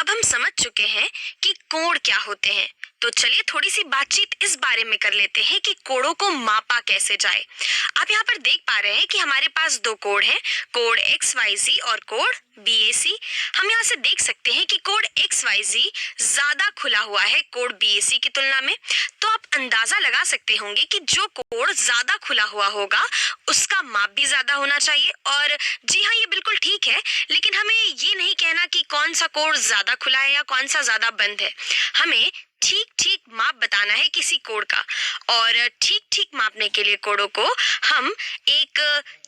अब हम समझ चुके हैं कि कोण क्या होते हैं, तो चलिए थोड़ी सी बातचीत इस बारे में कर लेते हैं कि कोणों को मापा कैसे जाए। आप यहाँ पर देख पा रहे हैं कि हमारे पास दो कोण हैं, कोण XYZ और कोण BAC। हम यहाँ से देख सकते हैं कि कोण XYZ ज्यादा खुला हुआ है कोण BAC की तुलना में। तो आप अंदाजा लगा सकते होंगे कि जो कोण ज्यादा खुला हुआ होगा उसका माप भी ज्यादा होना चाहिए। और जी हाँ, ये बिल्कुल ठीक है, लेकिन हमें ये नहीं कहना कि कौन सा कोण ज्यादा खुला है या कौन सा ज्यादा बंद है। हमें ठीक ठीक माप बताना है किसी कोण का, और ठीक ठीक मापने के लिए कोणों को हम एक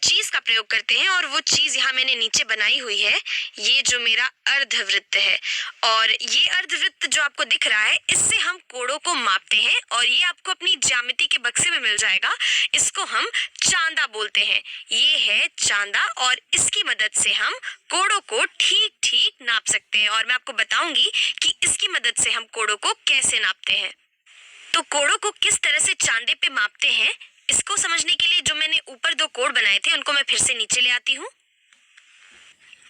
चीज का प्रयोग करते हैं, और वो चीज यहाँ मैंने नीचे बनाई हुई है। ये जो मेरा अर्धवृत्त है, और ये अर्धवृत्त जो आपको दिख रहा है, इससे हम कोणों को मापते हैं, और ये आपको अपनी ज्यामिति के बक्से में मिल जाएगा। इसको हम चांदा बोलते हैं। ये है चांदा, और इसकी मदद से हम कोणों को ठीक ठीक नाप सकते हैं, और मैं आपको बताऊंगी कि इसकी मदद से हम कोणों को कैसे नापते हैं। तो कोणों को किस तरह से चांदे पे मापते हैं, इसको समझने के लिए जो मैंने ऊपर दो कोण बनाए थे उनको मैं फिर से नीचे ले आती हूँ।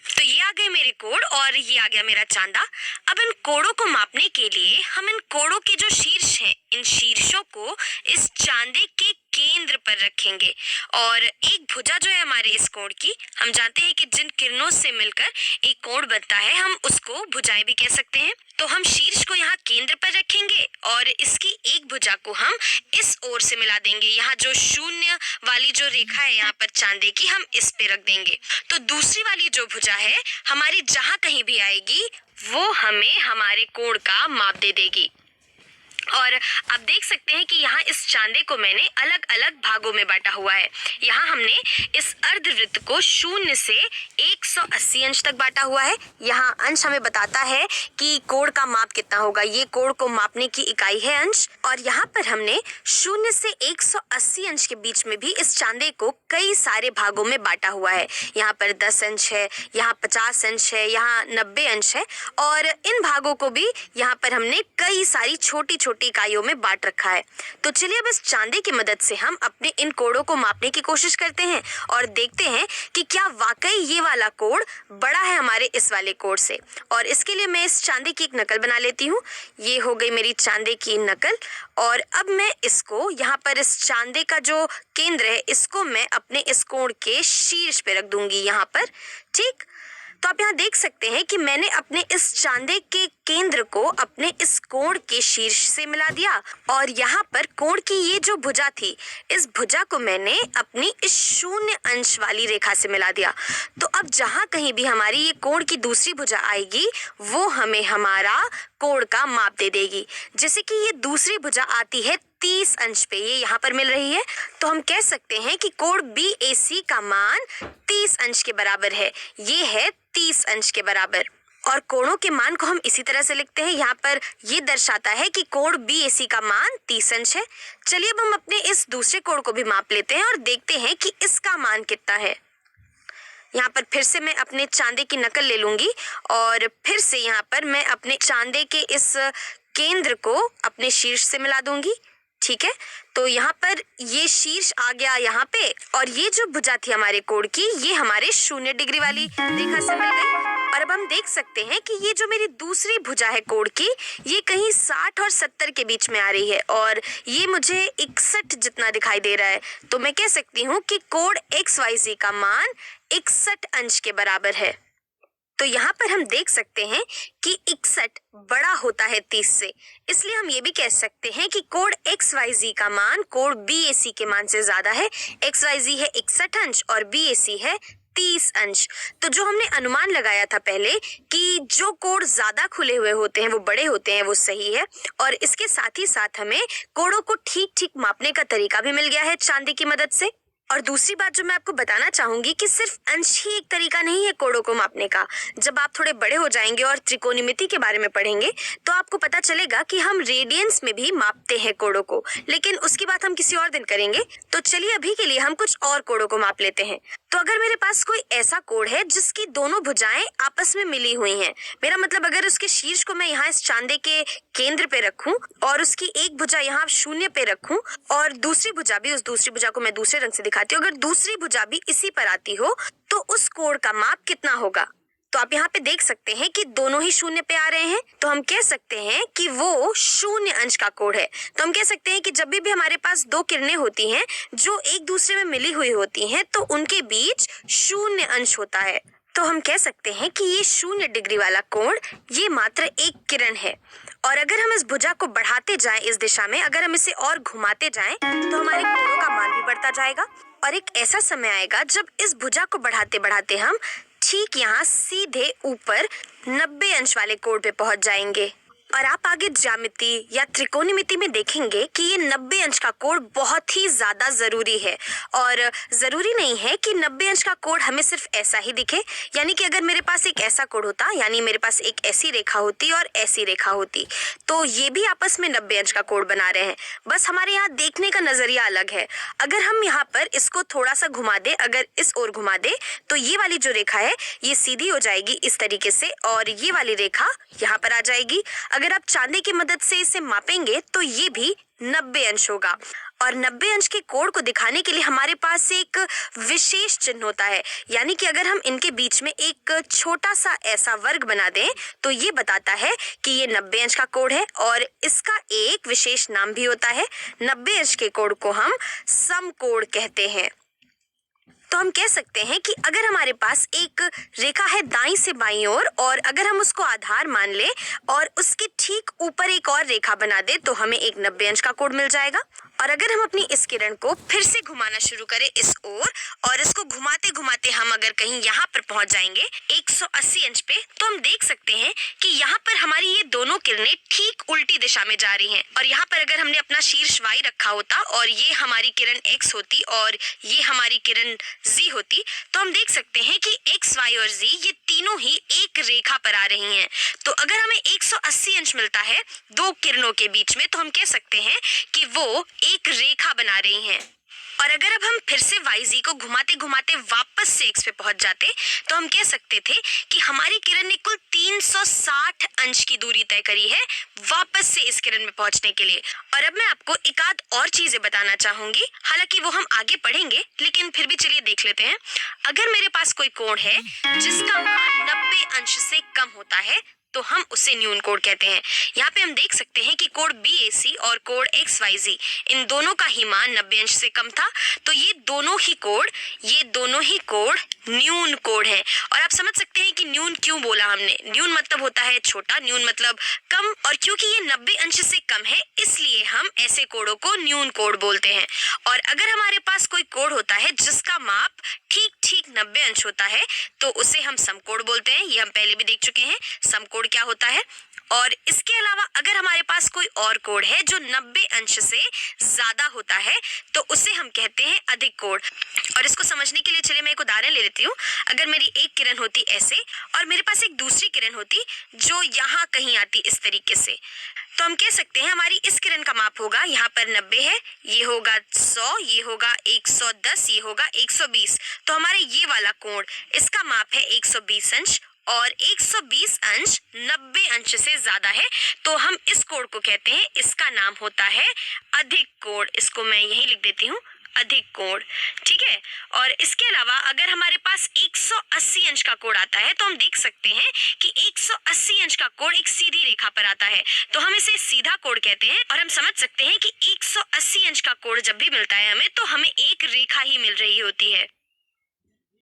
तो ये आ गए मेरे कोण और ये आ गया मेरा चांदा। अब इन कोणों को मापने के लिए हम इन कोणों के जो शीर्ष हैं, इन शीर्षों को इस चांदे के केंद्र पर रखेंगे, और एक भुजा जो है हमारे इस कोण की, हम जानते हैं कि जिन किरणों से मिलकर एक कोण बनता है हम उसको भुजाएं भी कह सकते हैं। तो हम शीर्ष को यहाँ केंद्र पर रखेंगे और इसकी एक भुजा को हम इस ओर से मिला देंगे। यहाँ जो शून्य वाली जो रेखा है यहाँ पर चांदे की, हम इस पे रख देंगे। तो दूसरी वाली जो भुजा है हमारी जहां कहीं भी आएगी वो हमें हमारे कोण का माप दे देगी। और आप देख सकते हैं कि यहाँ इस चांदे को मैंने अलग अलग भागों में बांटा हुआ है। यहाँ हमने इस अर्धवृत्त को 0 से 180 अंश तक बांटा हुआ है। यहाँ अंश हमें बताता है कि कोण का माप कितना होगा। ये कोण को मापने की इकाई है अंश। और यहाँ पर हमने 0 से 180 अंश के बीच में भी इस चांदे को कई सारे भागों में बांटा हुआ है। यहाँ पर 10 अंश है, यहाँ 50 अंश है, यहाँ 90 अंश है, और इन भागों को भी यहाँ पर हमने कई सारी छोटी छोटी इकाइयों में बांट रखा है। तो चलिए अब इस चांदे की मदद से हम अपने इन कोणों को मापने की कोशिश करते हैं और देखते हैं कि क्या वाकई ये वाला कोण बड़ा है हमारे इस वाले कोण से। और इसके लिए मैं इस चांदे की एक नकल बना लेती हूँ। ये हो गई मेरी चांदे की नकल, और अब मैं इसको यहाँ पर इस चांदे का जो केंद्र है इसको मैं अपने इस कोण के शीर्ष पे रख दूंगी यहाँ पर। ठीक, तो आप यहाँ देख सकते हैं कि मैंने अपने इस चांदे के केंद्र को अपने इस कोण के शीर्ष से मिला दिया, और यहाँ पर कोण की ये जो भुजा थी, इस भुजा को मैंने अपनी इस 0 अंश वाली रेखा से मिला दिया। तो अब जहाँ कहीं भी हमारी ये कोण की दूसरी भुजा आएगी वो हमें हमारा कोण का माप दे देगी। जैसे कि ये दूसरी भुजा आती है 30 अंश पे, ये यहाँ पर मिल रही है, तो हम कह सकते हैं कि कोण BAC का मान 30 अंश के बराबर है। ये है 30 अंश के बराबर। और कोणों के मान को हम इसी तरह से लिखते हैं। यहाँ पर ये दर्शाता है कि कोण BAC का मान 30 अंश है। चलिए अब हम अपने इस दूसरे कोण को भी माप लेते हैं और देखते हैं कि इसका मान कितना है। यहाँ पर फिर से मैं अपने चांदे की नकल ले लूंगी, और फिर से यहाँ पर मैं अपने चांदे के इस केंद्र को अपने शीर्ष से मिला दूंगी। ठीक है, तो यहाँ पर ये शीर्ष आ गया यहाँ पे, और ये जो भुजा थी हमारे कोण की, ये हमारे 0 डिग्री वाली रेखा से मिल गई। और अब हम देख सकते हैं कि ये जो मेरी दूसरी भुजा है कोण की, ये कहीं 60 और 70 के बीच में आ रही है, और ये मुझे 61 जितना दिखाई दे रहा है। तो मैं कह सकती हूँ कि कोण XYZ का मान 61 अंश के बराबर है। तो यहाँ पर हम देख सकते हैं कि 61 बड़ा होता है 30 से, इसलिए हम ये भी कह सकते हैं कि कोण XYZ का मान कोण BAC के मान से ज्यादा है। XYZ है 61 अंश और BAC है 30 अंश। तो जो हमने अनुमान लगाया था पहले कि जो कोण ज्यादा खुले हुए होते हैं वो बड़े होते हैं, वो सही है। और इसके साथ ही साथ हमें कोणों को ठीक ठीक मापने का तरीका भी मिल गया है चांदी की मदद से। और दूसरी बात जो मैं आपको बताना चाहूंगी कि सिर्फ अंश ही एक तरीका नहीं है कोणों को मापने का। जब आप थोड़े बड़े हो जाएंगे और त्रिकोणमिति के बारे में पढ़ेंगे तो आपको पता चलेगा कि हम रेडियंस में भी मापते हैं कोणों को, लेकिन उसकी बात हम किसी और दिन करेंगे। तो चलिए अभी के लिए हम कुछ और कोणों को माप लेते हैं। तो अगर मेरे पास कोई ऐसा कोण है जिसकी दोनों भुजाएं आपस में मिली हुई हैं, मेरा मतलब अगर उसके शीर्ष को मैं यहाँ इस चांदे के केंद्र पे रखूं और उसकी एक भुजा यहाँ 0 पे रखूं और दूसरी भुजा भी, उस दूसरी भुजा को मैं दूसरे रंग से दिखाती हूँ, अगर दूसरी भुजा भी इसी पर आती हो तो उस कोण का माप कितना होगा। तो आप यहाँ पे देख सकते हैं कि दोनों ही शून्य पे आ रहे हैं, तो हम कह सकते हैं कि वो शून्य अंश का कोण है। तो हम कह सकते हैं कि जब भी हमारे पास दो किरणें होती हैं जो एक दूसरे में मिली हुई होती हैं तो उनके बीच शून्य अंश होता है। तो हम कह सकते हैं कि ये 0 डिग्री वाला कोण ये मात्र एक किरण है। और अगर हम इस भुजा को बढ़ाते जाएं इस दिशा में, अगर हम इसे और घुमाते जाएं तो हमारे कोणों का मान भी बढ़ता जाएगा और एक ऐसा समय आएगा जब इस भुजा को बढ़ाते बढ़ाते हम ठीक यहाँ सीधे ऊपर 90 अंश वाले कोण पे पहुंच जाएंगे। और आप आगे ज्यामिति या त्रिकोणमिति में देखेंगे कि ये 90 अंश का कोण बहुत ही ज्यादा जरूरी है। और जरूरी नहीं है कि 90 अंश का कोण हमें सिर्फ ऐसा ही दिखे, यानी कि अगर मेरे पास एक ऐसा कोण होता, यानी मेरे पास एक ऐसी रेखा होती और ऐसी रेखा होती, तो ये भी आपस में 90 अंश का कोण बना रहे हैं। बस हमारे यहाँ देखने का नजरिया अलग है। अगर हम यहाँ पर इसको थोड़ा सा घुमा दे, अगर इस ओर घुमा दे, तो ये वाली जो रेखा है ये सीधी हो जाएगी इस तरीके से और ये वाली रेखा यहाँ पर आ जाएगी। अगर आप चांदी की मदद से इसे मापेंगे तो ये भी 90 अंश होगा। और 90 अंश के कोण को दिखाने के लिए हमारे पास एक विशेष चिन्ह होता है, यानी कि अगर हम इनके बीच में एक छोटा सा ऐसा वर्ग बना दें तो ये बताता है कि ये 90 अंश का कोण है। और इसका एक विशेष नाम भी होता है। 90 अंश के कोण को हम समकोण कहते हैं। तो हम कह सकते हैं कि अगर हमारे पास एक रेखा है दाईं से बाईं ओर और अगर हम उसको आधार मान ले और उसके ठीक ऊपर एक और रेखा बना दे तो हमें एक 90 अंश का कोण मिल जाएगा। और अगर हम अपनी इस किरण को फिर से घुमाना शुरू करें इस ओर और इसको घुमाते घुमाते हम अगर कहीं यहाँ पर पहुंच जाएंगे 180 अंश पे, तो हम देख सकते हैं कि यहाँ पर हमारी ये दोनों किरणें ठीक उल्टी दिशा में जा रही हैं। और यहाँ पर अगर हमने अपना शीर्ष y रखा होता और ये हमारी किरण x होती और ये हमारी किरण z होती, तो हम देख सकते हैं कि x, y और z ये तीनों ही एक रेखा पर आ रही हैं। तो अगर हमें 180 अंश मिलता है दो किरणों के बीच में, तो हम कह सकते हैं कि वो एक रेखा बना रही हैं। और अगर अब हम फिर से YZ को घुमाते घुमाते वापस से X पे पहुंच जाते तो हम कह सकते थे कि हमारी किरण ने कुल 360 अंश की दूरी तय करी है वापस से इस किरण में पहुंचने के लिए। और अब मैं आपको एक आध और चीजें बताना चाहूंगी, हालांकि वो हम आगे पढ़ेंगे, लेकिन फिर भी चलिए देख लेते हैं। अगर मेरे पास कोई कोण है जिसका मान 90 अंश से कम होता है तो हम उसे न्यून कोण कहते हैं। यहाँ पे हम देख सकते हैं कि कोण BAC और कोण XYZ इन दोनों का ही मान 90 अंश से कम था, तो ये दोनों ही कोण न्यून कोण है। और आप समझ सकते हैं कि न्यून क्यों बोला हमने। न्यून मतलब होता है छोटा, न्यून मतलब कम, और क्योंकि ये 90 अंश से कम है इसलिए हम ऐसे कोणों को न्यून कोण बोलते हैं। और अगर हमारे पास कोई कोण होता है जिसका माप ठीक 90 अंश होता है तो उसे हम समकोण बोलते हैं। ये हम पहले भी देख चुके हैं समकोण क्या होता है। और इसके अलावा अगर हमारे पास कोई और कोण है जो 90 अंश से ज्यादा होता है तो उसे हम कहते हैं अधिक कोण। और इसको समझने के लिए चलिए मैं एक उदाहरण ले लेती हूँ। अगर मेरी एक किरण होती ऐसे और मेरे पास एक दूसरी किरण होती जो यहाँ कहीं आती इस तरीके से, तो हम कह सकते हैं हमारी इस किरण का माप होगा, यहाँ पर 90 है, ये होगा 100, ये होगा 110, ये होगा 120। तो हमारे ये वाला कोण इसका माप है 120 अंश और 120 अंश 90 अंश से ज्यादा है तो हम इस कोण को कहते हैं, इसका नाम होता है अधिक कोण। इसको मैं यही लिख देती हूँ, अधिक कोण। ठीक है। और इसके अलावा अगर हमारे पास 180 अंश का कोण आता है तो हम देख सकते हैं कि 180 अंश का कोण एक सीधी रेखा पर आता है तो हम इसे सीधा कोण कहते हैं। और हम समझ सकते हैं कि 180 अंश का कोण जब भी मिलता है हमें तो हमें एक रेखा ही मिल रही होती है।